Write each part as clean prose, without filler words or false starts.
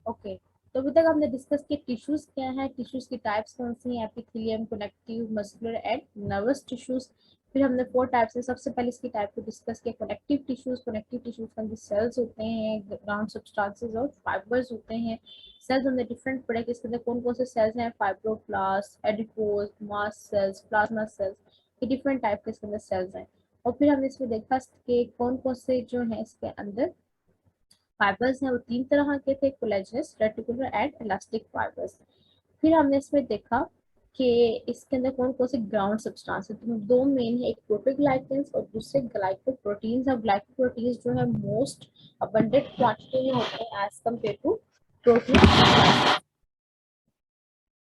Okay, तो अभी तक हमने डिस्कस किया टिश्यूज क्या है, टिश्यूज की टाइप्स कौन सी हैं, epithelium, connective, muscular and nervous tissues. फिर हमने 4 टाइप्स है, सबसे पहले इसकी टाइप को डिस्कस किया कनेक्टिव टिश्यूज। कनेक्टिव टिश्यूज के अंदर सेल्स होते हैं, ग्राउंड सब्सटेंसेस और फाइबर्स होते हैं। सेल्स हमने डिफरेंट पढ़े कि इसके अंदर कौन कौन से सेल्स हैं, fibroblast, adipose, mast cells, plasma cells, ये डिफरेंट टाइप के इसके अंदर सेल्स हैं। और फिर हमने इसमें देखा कि कौन कौन से जो है इसके अंदर फाइबर्स हैं, वो 3 तरह के थे, collagenous, reticular and elastic fibres. फिर हमने इसमें देखा कि इसके अंदर कौन कौन से ग्राउंड सब्सटेंस है, तो दो मेन है, एक प्रोटीग्लाइकेंस और दूसरे ग्लाइकोप्रोटीन्स। और ग्लाइकोप्रोटीन्स जो है मोस्ट अबंडेंट क्वांटिटी में होते हैं as compare to protein.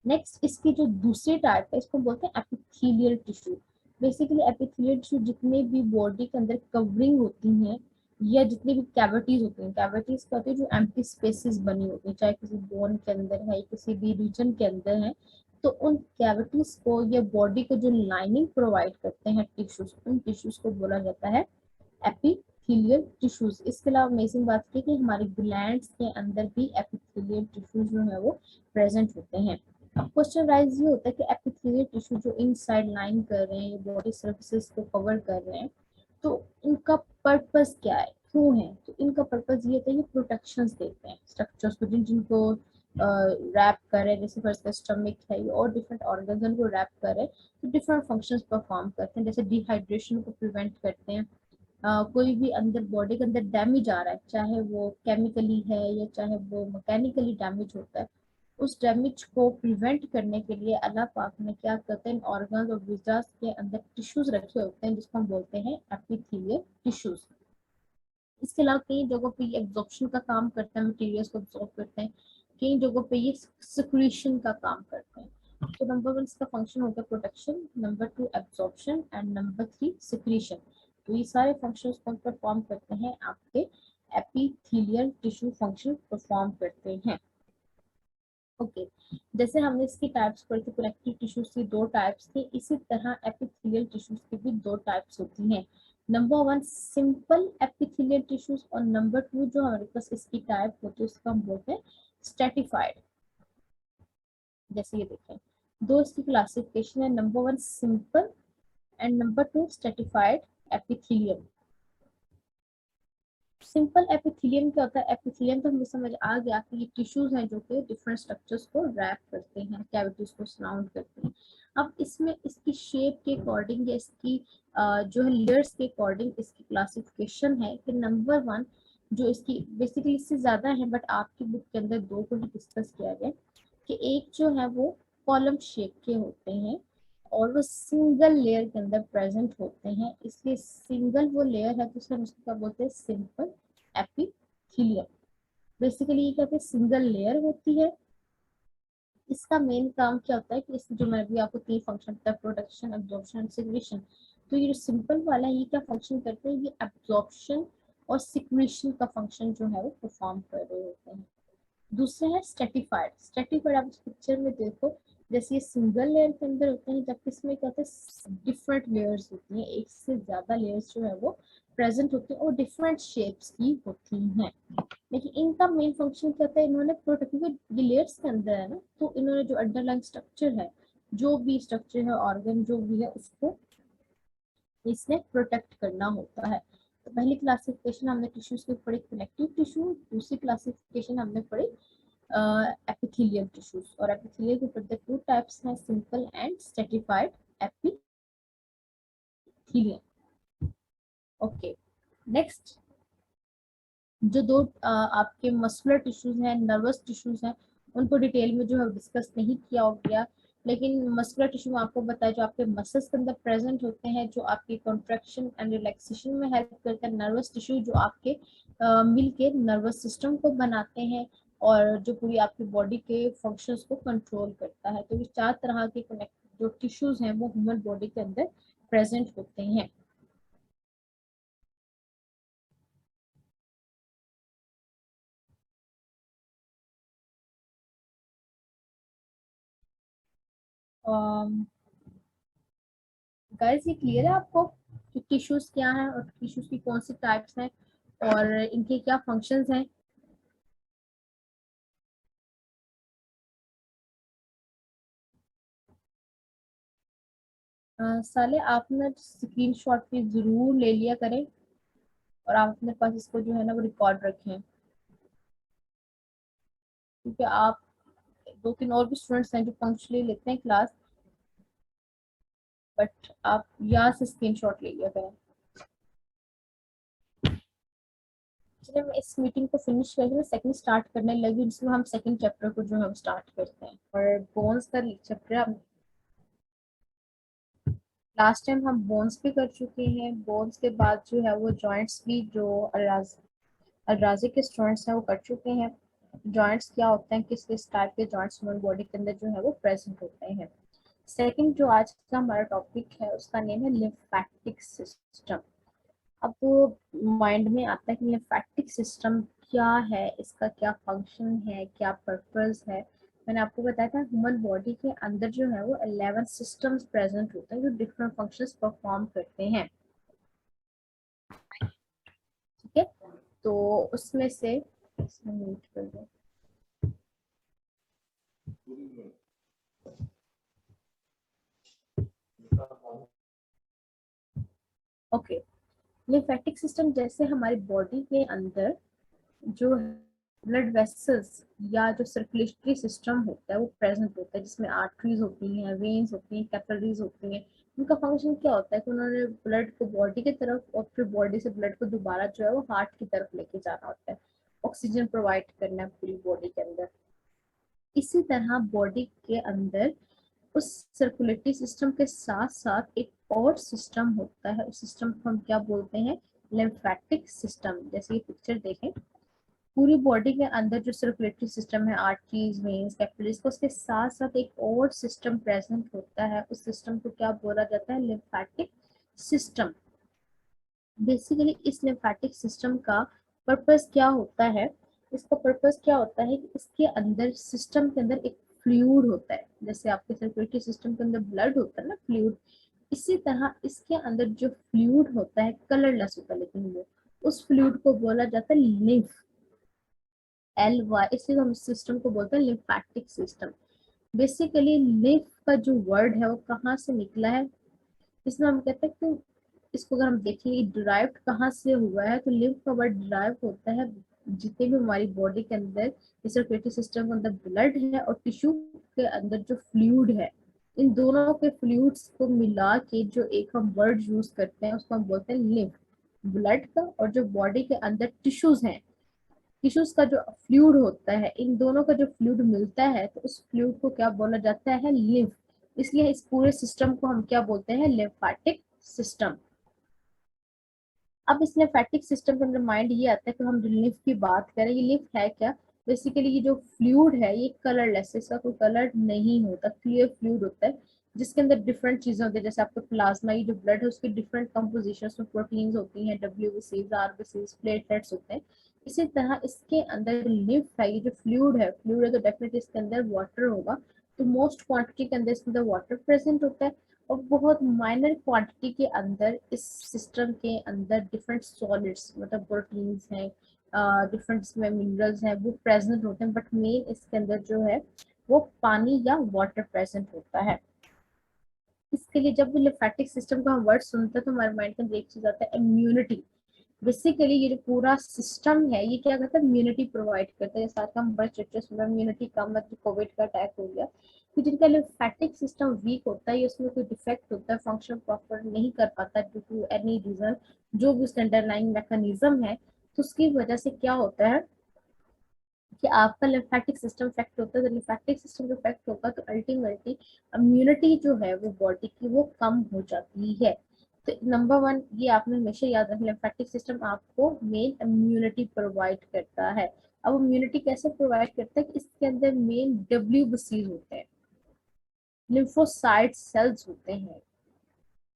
Next इसकी जो दूसरी टाइप है इसको बोलते हैं epithelial tissue. Basically epithelial tissue जितने भी बॉडी के अंदर कवरिंग होती हैं या जितनी भी कैविटीज होती हैं, कैविटीज का होती है जो एम्प्टी स्पेसेस बनी होती है, चाहे किसी बोन के अंदर है किसी भी रीजन के अंदर है, तो उन कैविटीज को या बॉडी को जो लाइनिंग प्रोवाइड करते हैं टिश्यूज, उन टिश्यूज को बोला जाता है एपिथेलियल टिश्यूज। इसके अलावा अमेजिंग बात की कि हमारे ग्लैंड्स के अंदर भी एपिथेलियल टिश्यूज जो है वो प्रेजेंट होते हैं। अब क्वेश्चन राइज ये होता है कि एपिथेलियल टिश्यू जो इनसाइड लाइन कर रहे हैं, बॉडी सर्फेसिस को कवर कर रहे हैं, तो इनका पर्पस क्या है, क्यों है? तो इनका पर्पस ये होता है कि प्रोटेक्शंस देते हैं स्ट्रक्चर्स को, जिनको रैप कर रहे हैं, जैसे फर्स्ट स्टमक है और डिफरेंट ऑर्गन्स उनको रैप कर रहे हैं, तो डिफरेंट फंक्शंस परफॉर्म करते हैं, जैसे डिहाइड्रेशन को प्रिवेंट करते हैं। कोई भी अंदर बॉडी के अंदर डैमेज आ रहा है, चाहे वो केमिकली है या चाहे वो मैकेनिकली डैमेज होता है, उस डैमेज को प्रिवेंट करने के लिए अल्लाह पाक ने क्या करते हैं, ऑर्गन्स और विजास के अंदर टिश्यूज रखे होते हैं जिसको हम बोलते हैं एपिथेलियल टिश्यूज। इसके अलावा कई जगहों पे ये एब्जॉर्प्शन का काम करते हैं, मटेरियल्स को एब्जॉर्ब करते हैं, कई जगहों पे ये सिक्रीशन का काम करते हैं। तो नंबर 1 इसका फंक्शन होता है protection, number 2 absorption and number 3 secretion. तो ये सारे फंक्शंस कौन परफॉर्म करते हैं, आपके एपिथेलियल टिश्यू फंक्शन परफॉर्म करते हैं। ओके, जैसे हमने इसकी टाइप्स पढ़ी थी, कनेक्टिव टिश्यूज की 2 टाइप्स थी, इसी तरह एपिथेलियल टिश्यूज की भी 2 टाइप्स होती हैं। नंबर 1 सिंपल एपिथेलियल टिश्यूज और नंबर 2 जो हमारे पास इसकी टाइप होती है उसका हम बोलते हैं स्ट्रेटिफाइड। जैसे ये देखें, दो इसकी क्लासिफिकेशन है, number 1 simple and number 2 stratified epithelium. Simple epithelium क्या होता है? एपिथेलियम तो हमें समझ आ गया कि ये टिश्यूज हैं जो कि डिफरेंट स्ट्रक्चर्स को रैप करते हैं, कैविटीज को सराउंड करते हैं। अब इसमें इसकी शेप के अकॉर्डिंग या इसकी जो है लेयर्स के अकॉर्डिंग इसकी क्लासिफिकेशन है कि नंबर 1 जो इसकी बेसिकली इससे ज्यादा है, बट आपकी बुक के अंदर 2 को ही डिस्कस किया गया कि एक जो है वो कॉलम शेप के होते हैं और वो सिंगल लेयर के अंदर प्रेजेंट होते हैं, इसलिए सिंगल वो लेयर है तो हम उसको क्या बोलते हैं, सिंपल एपिथेलियम। बेसिकली ये क्या होता है, सिंगल लेयर होती है। इसका मेन काम क्या होता है कि इसमें जो मैं भी आपको 3 फंक्शन होता है, प्रोडक्शन, एब्जॉर्प्शन, सिक्रीशन। तो ये जो सिंपल वाला है ये क्या फंक्शन करते हैं, ये एब्जॉर्प्शन और सिक्रीशन का फंक्शन जो है वो परफॉर्म कर रहे होते हैं। दूसरा है स्ट्रेटिफाइड। स्ट्रेटिफाइड आप इस पिक्चर में देखो, जैसे ये सिंगल लेयर के अंदर होते हैं, जबकि इसमें क्या होता है डिफरेंट लेयर्स होती हैं, एक से ज्यादा लेयर्स जो है वो प्रेजेंट होती हैं और डिफरेंट शेप्स की होती हैं। लेकिन इनका मेन फंक्शन क्या होता है, इन्होंने प्रोटेक्ट, क्योंकि ये लेयर्स के अंदर है ना, तो इन्होंने जो अंडरलाइन स्ट्रक्चर है, जो भी स्ट्रक्चर है, ऑर्गन जो भी है, उसको इसने प्रोटेक्ट करना होता है। तो पहली क्लासिफिकेशन हमने टिश्यूज की पढ़ी कनेक्टिव टिश्यू, दूसरी क्लासिफिकेशन हमने पढ़ी एपिथेलियल टिश्यूज। और एपिथेलियल के ऊपर 2 टाइप्स हैं, simple and stratified epithelium. Okay, next जो 2 आपके मस्कुलर टिश्यूज हैं, नर्वस टिश्यूज हैं, उनको डिटेल में जो है डिस्कस नहीं किया हो गया, लेकिन मस्कुलर टिश्यू में आपको बताया जो आपके मसल्स के अंदर प्रेजेंट होते हैं, जो आपकी कॉन्ट्रैक्शन एंड रिलैक्सेशन में हेल्प करते हैं। नर्वस टिश्यू जो आपके मिल के नर्वस सिस्टम को बनाते हैं और जो पूरी आपकी बॉडी के फंक्शंस को कंट्रोल करता है। तो ये 4 तरह के कनेक्ट जो टिश्यूज हैं वो ह्यूमन बॉडी के अंदर प्रेजेंट होते हैं। गाइस ये क्लियर है आपको कि टिश्यूज क्या है और टिश्यूज की कौन सी टाइप्स हैं और इनके क्या फंक्शंस हैं? साले आप ना स्क्रीन शॉट भी जरूर ले लिया करें और आप अपने पास इसको जो है ना वो रिकॉर्ड रखें, क्योंकि आप दो तीन और भी स्टूडेंट्स हैं जो पंक्चुअली लेते हैं क्लास, बट आप यहाँ से स्क्रीन शॉट ले लिया करें। चलिए मैं इस मीटिंग को फिनिश करके मैं सेकंड स्टार्ट करने लगी, जिसमें हम सेकंड चैप्टर को जो है स्टार्ट करते हैं। और बोन्स का चैप्टर लास्ट टाइम हम बोन्स पे कर चुके हैं। बोन्स के बाद जो है वो जॉइंट्स भी जो अलराजी के स्टूडेंट्स हैं वो कर चुके हैं। जॉइंट्स क्या होते हैं, किस किस टाइप के जॉइंट्स हमारी बॉडी के अंदर जो है वो प्रेजेंट होते हैं। सेकंड जो आज का हमारा टॉपिक है उसका नेम है लिम्फेटिक सिस्टम। अब माइंड में आता है कि लिम्फेटिक सिस्टम क्या है, इसका क्या फंक्शन है, क्या पर्पस है। मैंने आपको बताया था ह्यूमन बॉडी के अंदर जो है वो 11 सिस्टम्स प्रेजेंट होते हैं जो डिफरेंट फंक्शंस परफॉर्म करते हैं। ठीक है, तो उसमें से इसमें म्यूट कर दो। ओके, लिम्फेटिक सिस्टम जैसे हमारी बॉडी के अंदर जो ब्लड वेसल्स या जो सर्कुलेटरी सिस्टम होता है वो प्रेजेंट होता है, जिसमें आर्टरीज होती हैं, वेन्स होती हैं, कैपिलरीज होती हैं। उनका फंक्शन क्या होता है कि उन्होंने ब्लड को बॉडी की तरफ और फिर बॉडी से ब्लड को दोबारा जो है वो हार्ट की तरफ लेके जाना होता है, ऑक्सीजन प्रोवाइड करना है पूरी बॉडी के अंदर। इसी तरह बॉडी के अंदर उस सर्कुलेटरी सिस्टम के साथ साथ एक और सिस्टम होता है, उस सिस्टम को हम क्या बोलते हैं, लिम्फेटिक सिस्टम। जैसे ये पिक्चर देखें, पूरी बॉडी के अंदर जो सर्कुलेटरी सिस्टम है, आर्टरीज, वेन्स, कैपिलरीज, उसके साथ साथ एक और सिस्टम प्रेजेंट होता है। उस सिस्टम को क्या बोला जाता है, लिम्फेटिक सिस्टम। बेसिकली इस लिम्फेटिक सिस्टम का पर्पस क्या होता है, इसका पर्पस क्या होता है कि इसके अंदर सिस्टम के अंदर एक फ्लूइड होता है। जैसे आपके सर्कुलेटरी सिस्टम के अंदर ब्लड होता है ना, फ्लूइड, इसी तरह इसके अंदर जो फ्लूइड होता है कलरलेस होता है, लेकिन वो उस फ्लूइड को बोला जाता है लिम्फ, LY, इसलिए हम सिस्टम को बोलते हैं लिम्फेटिक सिस्टम। बेसिकली लिम्फ का जो वर्ड है वो कहाँ से निकला है, इसमें हम कहते हैं कि इसको अगर हम देखेंगे डिराइव्ड कहाँ से हुआ है, तो लिम्फ का वर्ड डिराइव होता है जितने भी हमारी बॉडी के अंदर सर्कुलेटरी सिस्टम के अंदर ब्लड है और टिश्यू के अंदर जो फ्लूइड है, इन दोनों के फ्लूइड्स को मिला के जो एक हम वर्ड यूज करते हैं उसको हम बोलते हैं लिम्फ। ब्लड का और जो बॉडी के अंदर टिश्यूज हैं, टिश्यूज का जो फ्लूइड होता है, इन दोनों का जो फ्लूइड मिलता है तो उस फ्लूइड को क्या बोला जाता है, लिम्फ। इसलिए इस पूरे सिस्टम को हम क्या बोलते हैं, लिम्फेटिक सिस्टम। अब इस लिम्फेटिक सिस्टम के अंदर माइंड ये आता है कि हम जो लिम्फ की बात करें, ये लिम्फ है क्या, बेसिकली ये जो फ्लूइड है ये कलरलेस है, इसका कोई कलर नहीं होता, क्लियर फ्लूइड होता है जिसके अंदर डिफरेंट चीजें होती है। जैसे आपका प्लाज्मा, ये जो ब्लड है उसकी डिफरेंट कंपोजिशन में प्रोटीन्स होती हैं, WBCs, RBCs, प्लेटलेट्स होते हैं। इसी तरह इसके अंदर जो लिम्फ है, ये जो फ्लूइड है तो डेफिनेटली इसके अंदर वाटर होगा। तो मोस्ट क्वांटिटी के अंदर इसके अंदर वाटर प्रेजेंट होता है और बहुत माइनर क्वांटिटी के अंदर इस सिस्टम के अंदर डिफरेंट सॉलिड्स, मतलब प्रोटीन्स हैं, डिफरेंट इसमें मिनरल्स हैं, वो प्रेजेंट होते हैं। बट मेन इसके अंदर जो है वो पानी या वाटर प्रेजेंट होता है। इसके लिए जब भी लिम्फेटिक सिस्टम का हम वर्ड सुनते हैं तो हमारे माइंड के अंदर एक चीज आता है, इम्यूनिटी। बेसिकली ये जो पूरा सिस्टम है ये क्या करता है, इम्यूनिटी प्रोवाइड करता है। जैसे आज का हम बड़े चर्चा सुना, इम्यूनिटी कम है तो कोविड का अटैक हो गया। तो जिनका लिम्फेटिक सिस्टम वीक होता है, उसमें कोई डिफेक्ट होता है, फंक्शन प्रॉपर नहीं कर पाता ड्यू टू एनी रीजन, जो भी उसका अंडरलाइंग मैकेनिज्म है, तो उसकी वजह से क्या होता है कि आपका लिम्फेटिक सिस्टम इफेक्ट होता है। तो लिम्फेटिक सिस्टम इफेक्ट होगा तो अल्टीमेटली इम्यूनिटी जो है वो बॉडी की वो कम हो जाती है। तो नंबर वन ये आपने हमेशा याद रखना, लिम्फेटिक सिस्टम आपको मेन इम्यूनिटी प्रोवाइड करता है। अब इम्यूनिटी कैसे प्रोवाइड करता है कि इसके अंदर मेन WBCs होते हैं, लिम्फोसाइट सेल्स होते हैं,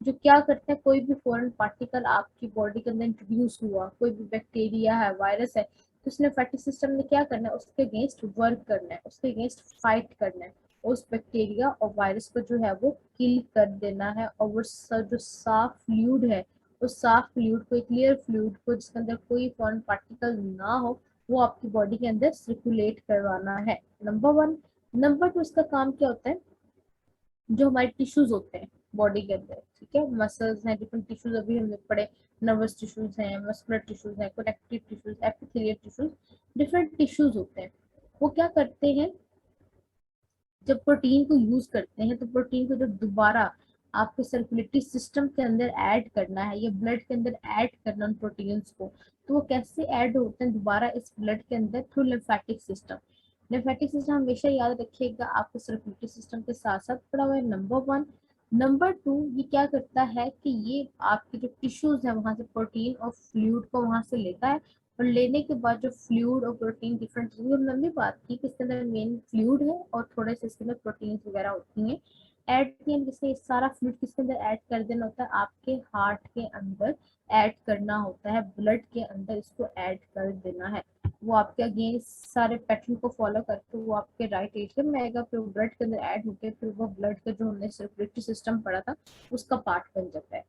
जो क्या करते हैं, कोई भी फॉरेन पार्टिकल आपकी बॉडी के अंदर इंट्रोड्यूस हुआ, कोई भी बैक्टीरिया है, वायरस है, तो उसने लिम्फेटिक सिस्टम ने क्या करना है, उसके अगेंस्ट वर्क करना है, उसके अगेंस्ट फाइट करना है, उस बैक्टीरिया और वायरस को जो है वो किल कर देना है। और वो जो साफ फ्लूइड है, उस साफ फ्लूइड को, क्लियर फ्लूइड को जिसके अंदर कोई फॉरेन पार्टिकल ना हो, वो आपकी बॉडी के अंदर सर्कुलेट करवाना है, नंबर वन। नंबर टू, इसका काम क्या होता है, जो हमारे टिश्यूज होते हैं, बॉडी के अंदर, ठीक है। मसल्स हैं, डिफरेंट टिश्यूज अभी हमने पढ़े, नर्वस टिश्यूज हैं, मस्कुलर टिश्यूज हैं, connective tissues, epithelial tissues, different tissues होते हैं। वो क्या करते हैं, जब प्रोटीन को यूज करते हैं तो प्रोटीन को जब दोबारा आपके सर्कुलेटरी सिस्टम के अंदर ऐड करना है या ब्लड के अंदर ऐड करना उन प्रोटीन्स को, तो वो कैसे ऐड होते हैं दोबारा इस ब्लड के अंदर, through lymphatic system. Lymphatic system हमेशा याद रखिएगा आपके सर्कुलेटरी सिस्टम के साथ साथ पड़ा हुआ है, नंबर वन। नंबर टू, ये क्या करता है कि ये आपके जो टिश्यूज है वहां से प्रोटीन और फ्लूइड को वहां से लेता है, और लेने के बाद जो फ्लूइड और प्रोटीन डिफरेंट, हमने बात की कि इसके अंदर मेन फ्लूइड है और थोड़े से इसके अंदर प्रोटीन वगैरह होती हैं ऐड किए, जिससे सारा फ्लूइड किसके अंदर ऐड कर देना होता है, आपके हार्ट के अंदर ऐड करना होता है, ब्लड के अंदर इसको ऐड कर देना है। वो आपके अगेन सारे पैटर्न को फॉलो करके वो आपके राइट एट्रियम में आएगा, फिर ब्लड के अंदर ऐड होके फिर वो ब्लड का जो हमने सर्कुलेटरी सिस्टम पढ़ा था उसका पार्ट बन जाता है।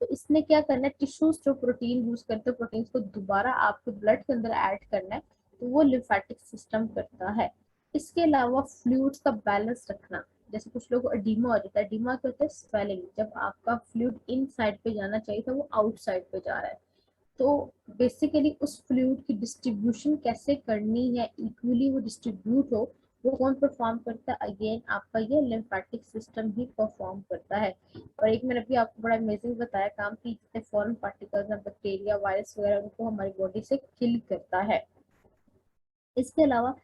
तो इसने क्या करना है, टिश्यूज जो प्रोटीन यूज करते हैं प्रोटीन को दोबारा आपके ब्लड के अंदर ऐड करना है, तो वो लिम्फेटिक सिस्टम करता है। इसके अलावा फ्लूइड्स का बैलेंस रखना, जैसे कुछ लोगों को एडीमा हो जाता है, एडीमा क्या होता है, स्वेलिंग, जब आपका फ्लूइड इन साइड पे जाना चाहिए था वो आउट साइड पे जा रहा है। तो बेसिकली उस फ्लूइड की डिस्ट्रीब्यूशन कैसे करनी है, इक्वली वो डिस्ट्रीब्यूट हो, वो कौन परफॉर्म करता है, अगेन आपका ये लिम्फेटिक सिस्टम ही परफॉर्म करता है। और एक मैंने अभी आपको बड़ा अमेजिंग बताया काम की, जितने फॉरेन पार्टिकल्स हैं, बैक्टीरिया, वायरस वगैरह, उनको हमारी बॉडी से किल करता है। इसके अलावा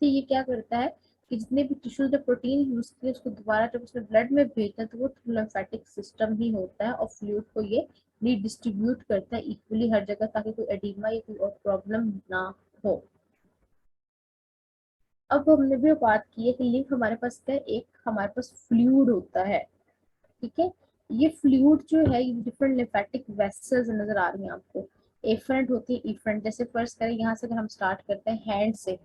ये क्या करता है कि जितने भी टिश्यूज में प्रोटीन यूज किए उसको दोबारा जब उसने ब्लड में भेजना है तो वो थ्रू लिम्फेटिक सिस्टम ही होता है, और फ्लूइड को ये रीडिस्ट्रीब्यूट करता है इक्वली हर जगह, ताकि कोई एडिमा या कोई और प्रॉब्लम ना हो। अब हमने भी बात की है कि लिंक हमारे पास क्या है, एक हमारे पास फ्लूइड होता है, ठीक है। ये फ्लूइड जो है ये डिफरेंट लिम्फेटिक वेसल्स नजर आ रही हैं आपको, एफरेंट होती है, इफरेंट। जैसे फर्स्ट करें यहाँ से, अगर हम स्टार्ट करते हैं हैंड से,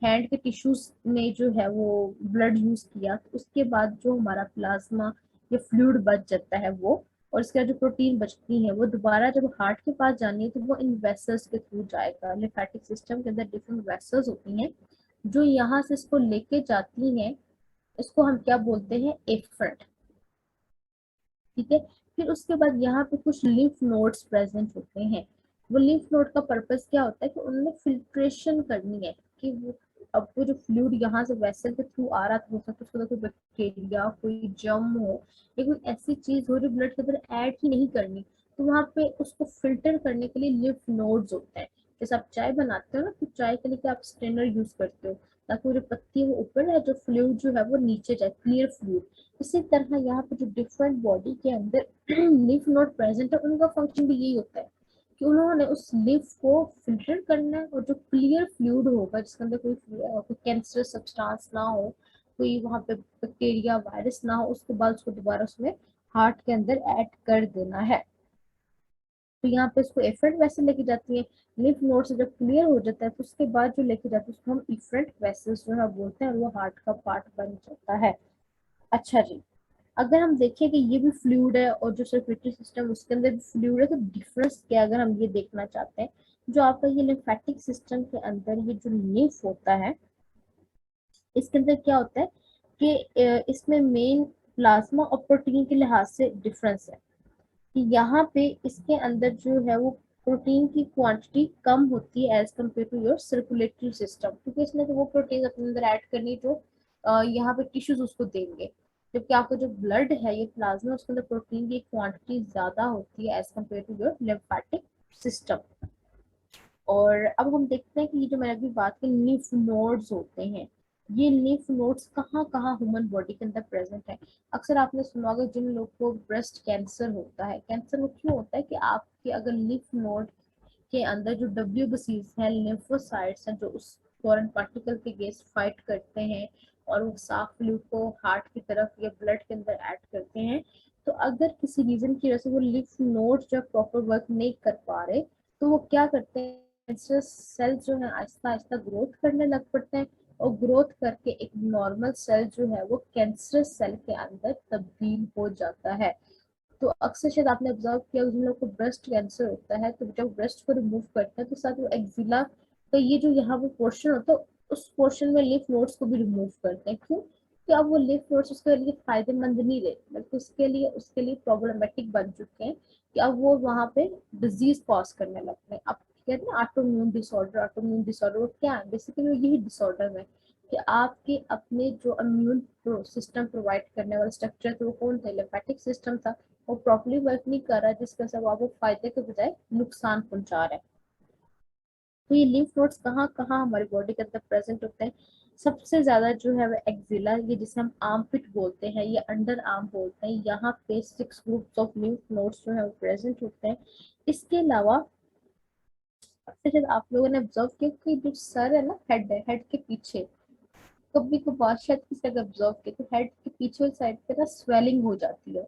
हैंड के टिश्यूज में जो है वो ब्लड यूज किया, तो उसके बाद जो हमारा प्लाज्मा या फ्लूइड बच जाता है वो, और इसके बाद जो प्रोटीन बचती है वो दोबारा जब हार्ट के पास जानी है तो वो इन वेसल्स के थ्रू जाएगा। लिम्फेटिक सिस्टम के अंदर डिफरेंट वेसल्स होती हैं जो यहाँ से इसको लेके जाती हैं, इसको हम क्या बोलते हैं, एफरेंट, ठीक है। फिर उसके बाद यहाँ पे कुछ लिम्फ नोड्स प्रेजेंट होते हैं। वो लिम्फ नोड का पर्पस क्या होता है कि उन्होंने फिल्ट्रेशन करनी है, कि वो अब वो जो फ्लूइड यहाँ से वेसल के थ्रू आ रहा था, हो सकता है उसके अंदर कोई बैक्टीरिया, कोई जर्म हो या कोई ऐसी चीज हो जो ब्लड के अंदर ऐड ही नहीं करनी, तो वहाँ पे उसको फिल्टर करने के लिए लिम्फ नोड्स होते हैं। जैसे आप चाय बनाते हो ना, तो चाय के लिए क्या आप स्ट्रेनर यूज करते हो, ताकि वो जो पत्ती है वो ऊपर है, जो फ्लूइड जो है वो नीचे जाए, क्लियर फ्लूइड। इसी तरह यहाँ पे जो डिफरेंट बॉडी के अंदर लिम्फ नोड प्रेजेंट है, उनका फंक्शन भी यही होता है कि उन्होंने उस लिम्फ को फिल्टर करना है, और जो क्लियर फ्लूइड होगा जिसके अंदर कोई कैंसरस सब्सटेंस ना हो, कोई वहाँ पे बैक्टीरिया वायरस ना हो, उसके बाद उसको दोबारा उसमें हार्ट के अंदर ऐड कर देना है। तो यहाँ पे इसको एफरेंट वेसल लेके जाती है, लिम्फ नोड से जब क्लियर हो जाता है तो उसके बाद जो लेके जाते हैं उसको हम इफरेंट वेसल्स जो है बोलते हैं, और वो हार्ट का पार्ट बन जाता है। अच्छा जी, अगर हम देखें कि ये भी फ्लूइड है और जो सर्कुलेटरी सिस्टम उसके अंदर भी फ्लूइड है, तो डिफरेंस क्या है अगर हम ये देखना चाहते हैं, जो आपका ये लिम्फेटिक सिस्टम के अंदर ये जो लिम्फ होता है, इसके अंदर क्या होता है कि इसमें मेन प्लाज्मा और प्रोटीन के लिहाज से डिफरेंस है, कि यहाँ पे इसके अंदर जो है वो प्रोटीन की क्वांटिटी कम होती है as compare to your circulatory system, क्योंकि इसने तो वो प्रोटीन अपने अंदर ऐड करनी जो यहाँ पे टिश्यूज उसको देंगे, जबकि आपका जो ब्लड है ये प्लाज्मा, उसके अंदर प्रोटीन की क्वांटिटी ज्यादा होती है as compare to your lymphatic system. और अब हम देखते हैं कि ये जो मैंने अभी बात की लिम्फ नोड्स होते हैं, ये लिम्फ नोड्स कहाँ कहाँ ह्यूमन बॉडी के अंदर प्रेजेंट है। अक्सर आपने सुना होगा जिन लोग को ब्रेस्ट कैंसर होता है, कैंसर वो क्यों होता है कि आपके अगर लिम्फ नोड के अंदर जो डब्ल्यूबीसीज हैं, लिम्फोसाइट्स हैं, जो उस फॉरेन पार्टिकल के अगेंस्ट फाइट करते हैं और वो साफ फ्लूइड को हार्ट की तरफ या ब्लड के अंदर ऐड करते हैं, तो अगर किसी रीजन की वजह से वो लिम्फ नोड जो प्रॉपर वर्क नहीं कर पा रहे, तो वो क्या करते हैं, कैंसरस सेल जो है आहिस्ता आहिस्ता ग्रोथ करने लग पड़ते हैं, और ग्रोथ करके एक नॉर्मल सेल जो है वो कैंसरस सेल के अंदर तब्दील हो जाता है। तो अक्सर शायद आपने ऑब्जर्व किया, जिन लोगों को ब्रेस्ट कैंसर होता है तो जब ब्रेस्ट को रिमूव करते हैं तो साथ वो एक्जिला का ये जो यहाँ वो पोर्शन होता है, उस पोर्शन में लिम्फ नोड्स को भी रिमूव करते हैं। क्यों? कि अब वो लिम्फ नोड्स उसके लिए फायदेमंद नहीं रहे, बल्कि उसके लिए प्रॉब्लमेटिक बन चुके हैं, कि अब वो वहां पे डिजीज कॉज करने लगते हैं। अब कहते हैं ऑटोइम्यून डिसऑर्डर, ऑटोइम्यून डिसऑर्डर वो क्या है, बेसिकली यही डिसऑर्डर है कि आपके अपने जो इम्यून सिस्टम प्रोवाइड करने वाला स्ट्रक्चर था वो कौन था, लिम्फेटिक सिस्टम था, वो प्रॉपर्ली वर्क नहीं कर रहा है, जिसका सब आपको फायदे के बजाय नुकसान पहुंचा रहा है। तो ये लिम्फ नोड्स कहाँ कहाँ हमारी बॉडी के अंदर प्रेजेंट होते हैं, सबसे ज्यादा जो है वो एक्जिला, ये जिसे हम आर्म पिट बोलते हैं, ये अंडर आर्म बोलते हैं, यहाँ पे 6 ग्रुप्स ऑफ लिम्फ नोड्स जो है वो प्रेजेंट होते हैं। इसके अलावा अक्सर जब आप लोगों ने ऑब्जर्व किया कि जो सर है ना, हेड है, हेड के पीछे कभी कभार शायद किसी जगह ऑब्जर्व किया तो हेड के पीछे वाली साइड पे ना स्वेलिंग हो जाती है।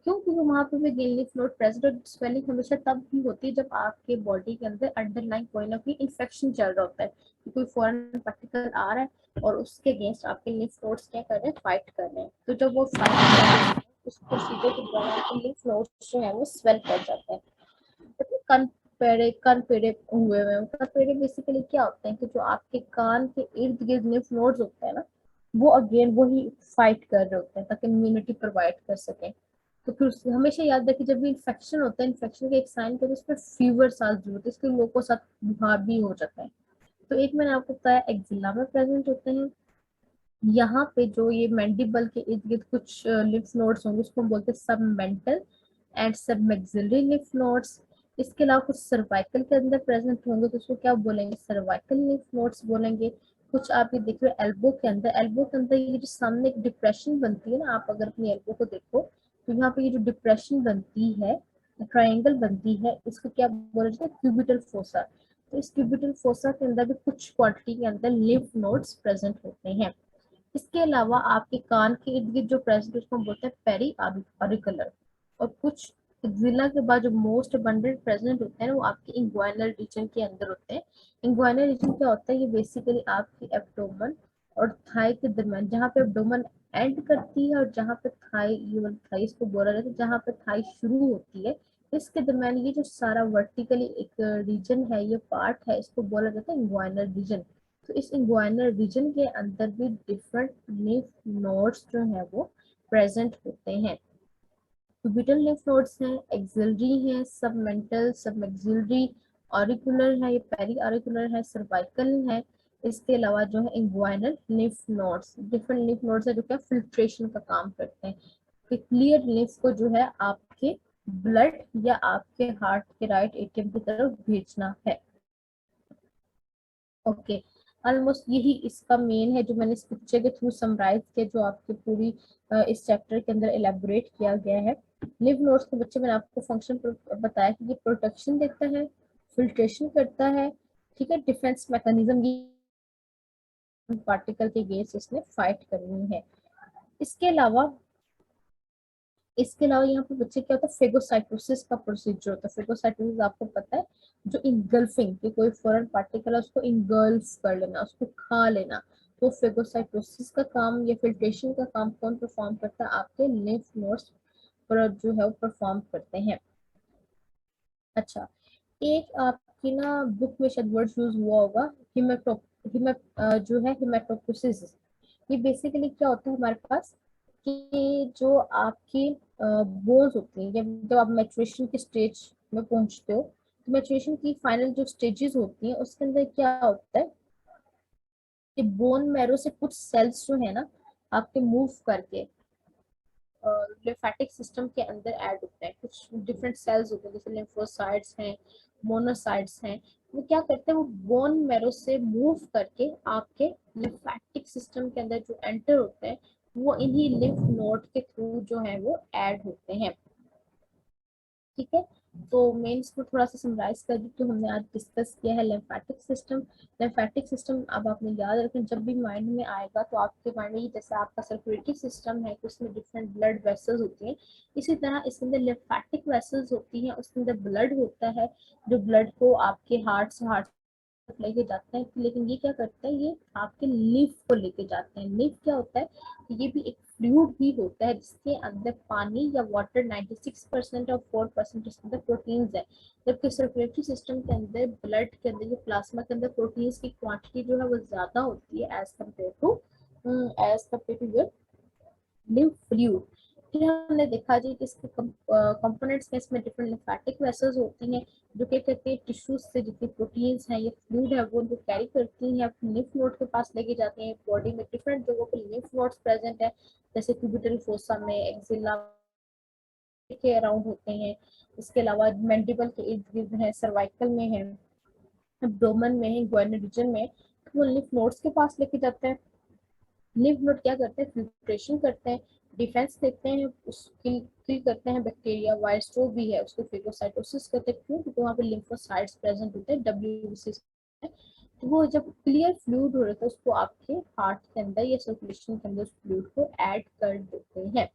क्यों? क्योंकि वहां पे भी गेन लिम्फ नोड प्रेजेंट, और स्वेलिंग हमेशा तब भी होती है जब आपके बॉडी के अंदर अंडरलाइन कोई ना कोई इन्फेक्शन चल रहा होता है, कि कोई फॉरेन पार्टिकल आ रहा है और उसके अगेंस्ट आपके लिम्फ नोड्स क्या कर रहे हैं, फाइट कर रहे हैं। तो जब वो फाइट कर रहे हैं उस प्रोसीजर के दौरान आपके लिम्फ नोड्स जो है वो स्वेल कर जाते हैं। कान पेड़े हुए हुए हैं। कान पेड़े बेसिकली क्या होते हैं कि जो आपके कान के इर्द गिर्द लिम्फ नोड्स होते हैं ना, वो अगेन वही फाइट कर रहे होते हैं ताकि इम्यूनिटी प्रोवाइड कर सकें। तो फिर हमेशा याद रखिए, जब भी इन्फेक्शन होता है, इन्फेक्शन का एक साइन पे उस पर फीवर साथ जरूरत है, इसके लोगों को साथ बुखार भी हो जाता है। तो एक मैंने आपको बताया एक्जिला में प्रेजेंट होते हैं। यहाँ पे जो ये मैंडिबल के इर्द गिर्द कुछ लिम्फ नोड्स होंगे उसको हम बोलते हैं submental and submaxillary lymph nodes. इसके अलावा कुछ सर्वाइकल के अंदर प्रेजेंट होंगे तो उसको क्या बोलेंगे, सर्वाइकल लिम्फ नोड्स बोलेंगे। कुछ आप ये देख रहे हो एल्बो के अंदर, एल्बो के अंदर ये जो सामने एक डिप्रेशन बनती है ना, आप अगर अपनी एल्बो को देखो तो यहाँ पे ये जो डिप्रेशन बनती है, ट्राइंगल बनती है, इसको क्या बोला जाता है, क्यूबिटल फोसा। तो इस क्यूबिटल फोसा के अंदर भी कुछ क्वांटिटी के अंदर लिम्फ नोड्स प्रेजेंट होते हैं। इसके अलावा आपके कान के इर्द गिर्द जो प्रेजेंट उसको हम बोलते हैं पेरी ऑरिकुलर। और कुछ जिला के बाद जो मोस्ट अबंडेंट प्रेजेंट होते हैं वो आपके इंग्वाइनल रीजन के अंदर होते हैं। इंग्वाइनल रीजन क्या होता है, ये बेसिकली आपकी एब्डोमेन और थाई के दरमियान, जहाँ पे एब्डोमेन एंड करती है और जहाँ पे थाई, ये थाई इसको बोला जाता है, जहाँ पे थाई शुरू होती है, इसके दरमियान ये जो सारा वर्टिकली एक रीजन है, ये पार्ट है, इसको बोला जाता है इंग्वाइनल रीजन। तो इस इंग्वाइनल रीजन के अंदर भी डिफरेंट लिम्फ नोड्स जो है वो प्रेजेंट होते हैं। क्यूबिटल लिम्फ नोड्स हैं, एक्सिलरी हैं, सबमेंटल, सबमैक्सिलरी, ऑरिकुलर है, ये पेरी ऑरिकुलर है, सर्वाइकल है। इसके अलावा जो है inguinal lymph nodes, different lymph nodes है जो क्या फिल्ट्रेशन का काम करते हैं, कि क्लियर लिम्फ को जो है आपके ब्लड या आपके हार्ट के राइट एटीएम की तरफ भेजना है। ओके, ऑलमोस्ट यही इसका मेन है जो मैंने इस पिक्चर के थ्रू समराइज किया, जो आपकी पूरी इस चैप्टर के अंदर एलेबोरेट किया गया है। लिव नोड्स के बच्चे मैंने आपको फंक्शन बताया कि ये प्रोटेक्शन देता है, फिल्ट्रेशन करता है, ठीक है, डिफेंस मैकेनिज्म, ये पार्टिकल के अगेंस्ट इसने फाइट करनी है। इसके अलावा यहाँ पे बच्चे क्या होता है, फेगोसाइटोसिस का प्रोसीजर होता है। फेगोसाइटोसिस आपको पता है, जो इंगल्फिंग, कि कोई फॉरेन पार्टिकल है उसको इंगल्फ कर लेना, उसको खा लेना। तो फेगोसाइटोसिस का काम या फिल्ट्रेशन का काम कौन परफॉर्म करता है, आपके लिम्फ नोड्स पर जो है वो परफॉर्म करते हैं। अच्छा, एक आपकी ना बुक में शायद वर्ड यूज हुआ होगा, हिमेटो जो है हिमेटोक्सिस। ये बेसिकली क्या होता है हमारे पास, कि जो आपकी बोन्स होती हैं, जब आप मैचुरेशन के स्टेज में पहुंचते हो, तो मैचुरेशन की फाइनल जो स्टेजेस होती हैं उसके अंदर क्या होता है कि बोन मैरो से कुछ सेल्स जो है ना आपके मूव करके लिम्फेटिक सिस्टम के अंदर ऐड होते हैं। कुछ डिफरेंट सेल्स होते हैं जैसे लिम्फोसाइट्स हैं, मोनोसाइट्स हैं, वो क्या करते हैं, वो बोन मैरो से मूव करके आपके लिम्फेटिक सिस्टम के अंदर जो एंटर होते हैं वो इन्हीं लिम्फ नोड के थ्रू जो है वो ऐड होते हैं। ठीक है। तो मेन इसको थोड़ा सा समराइज कर दी तो हमने आज डिस्कस किया है लिम्फेटिक सिस्टम। लिम्फेटिक सिस्टम अब आपने याद रखें, जब भी माइंड में आएगा तो आपके माइंड में जैसे आपका सर्कुलेटरी सिस्टम है, उसमें डिफरेंट ब्लड वेसल्स होती हैं, इसी तरह इसके अंदर लिम्फेटिक वेसल्स होती हैं, उसके अंदर ब्लड होता है जो ब्लड को आपके हार्ट लेके जाते हैं। लेकिन ये क्या करता है, ये आपके लिव को लेके जाते हैं। लिव क्या होता है, ये भी एक फ्लूइड ही होता है जिसके अंदर पानी या वाटर 96% और 4% इसके अंदर प्रोटीन्स है। जबकि सर्कुलेटरी सिस्टम के अंदर ब्लड के अंदर, जो प्लाज्मा के अंदर प्रोटीन्स की क्वांटिटी जो है वो ज्यादा होती है as compare to live fluid. फिर हमने देखा जी कि इसके कंपोनेंट्स में इसमें डिफरेंट लिम्फेटिक वेसल्स होती हैं जो क्या कहते हैं टिश्यूज से जितनी प्रोटीन्स हैं या फ्लूइड है वो उनको कैरी करती हैं, अपने लिम्फ नोड के पास लेके जाती हैं। बॉडी में डिफरेंट जगहों पे लिम्फ नोड्स प्रेजेंट है, जैसे क्यूबिटल फोसा में, एक्सिला के अराउंड होते हैं। इसके अलावा मैंडिबल के इर्द गिर्द है, सर्वाइकल में है, एब्डोमेन में है, ग्वाइनल रीजन में, तो वो लिम्फ नोड्स के पास लेके जाते हैं। लिम्फ नोड क्या करते हैं, फिल्ट्रेशन करते हैं, डिफेंस देते हैं, किल करते हैं बैक्टीरिया, वायरस जो भी है उसको फेगोसाइटोसिस करते हैं। क्यों? क्योंकि वहाँ पे लिम्फोसाइट्स प्रेजेंट होते हैं, डब्ल्यूबीसी। तो वो जब क्लियर फ्लूइड हो रहा था उसको आपके हार्ट के अंदर या सर्कुलेशन के अंदर उस फ्लूइड को ऐड कर देते हैं।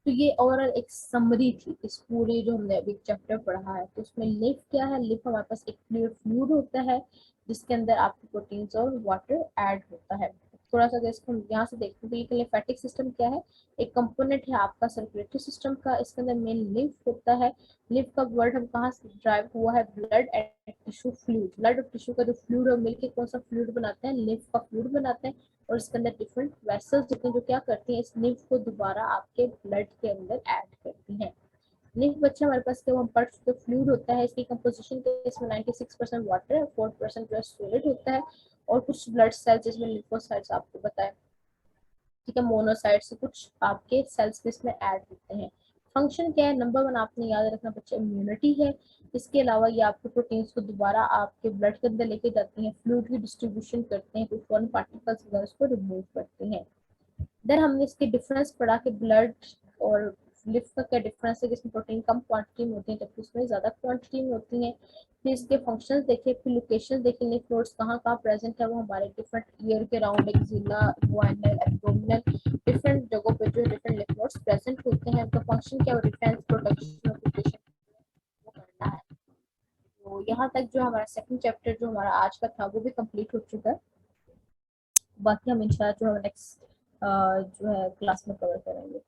तो ये ओवरऑल एक समरी थी इस पूरे जो हमने अभी चैप्टर पढ़ा है। तो उसमें लिफ क्या है, लिफ हमारे पास एक क्लियर फ्लूइड होता है जिसके अंदर आपके प्रोटीन्स और वाटर ऐड होता है। थोड़ा सा अगर इसको हम यहाँ से देखते हैं तो ये लिम्फेटिक सिस्टम क्या है, एक कंपोनेंट है आपका सर्कुलेटरी सिस्टम का। इसके अंदर मेन लिम्फ होता है। लिम्फ का वर्ड हम कहाँ से ड्राइव हुआ है, blood and tissue fluid. Blood और टिश्यू का जो फ्लूइड है मिलकर कौन सा फ्लूइड बनाते हैं, लिम्फ का फ्लूइड बनाते हैं। और इसके अंदर डिफरेंट वेसल्स होते हैं जो क्या करती हैं, इस लिम्फ को दोबारा आपके ब्लड के अंदर ऐड करती हैं। लिम्फ बच्चे हमारे पास के वो हम पढ़ चुके, फ्लूइड होता है। इसकी कंपोजिशन के इसमें 96% वाटर है, 4% जो है सॉलिड होता है, और कुछ ब्लड सेल्स जिसमें लिम्फोसाइट्स आपको बताया, ठीक है, मोनोसाइट्स कुछ आपके सेल्स में इसमें ऐड होते हैं। फंक्शन क्या है, नंबर 1 आपने याद रखना बच्चे, इम्यूनिटी है। इसके अलावा ये आपके प्रोटीन्स को दोबारा आपके ब्लड के अंदर लेके जाते हैं, फ्लूइड की डिस्ट्रीब्यूशन करते हैं, कुछ फॉरेन पार्टिकल्स वगैरह उसको रिमूव करते हैं। देन हमने इसके डिफरेंस पढ़ा कि ब्लड और लिफ का क्या डिफरेंस है, जिसमें प्रोटीन कम क्वांटिटी में होती है जबकि उसमें ज्यादा क्वांटिटी में होती है। फिर इसके फंक्शंस देखे, फिर लोकेशन देखे, लिफ नोड्स कहाँ कहाँ प्रेजेंट है, वो हमारे डिफरेंट ईयर के राउंड, एक्सिला, ग्वाइनल, एब्डोमिनल, डिफरेंट जगहों पे जो डिफरेंट लिफ नोड्स प्रेजेंट होते हैं। उनका फंक्शन क्या, डिफेंस, प्रोटेक्शन, ऑक्यूपेशन वो करना है। तो यहाँ तक जो हमारा सेकंड चैप्टर जो हमारा आज का था वो भी कंप्लीट हो चुका है। बाकी हम इंशाल्लाह जो है नेक्स्ट जो है क्लास में कवर करेंगे।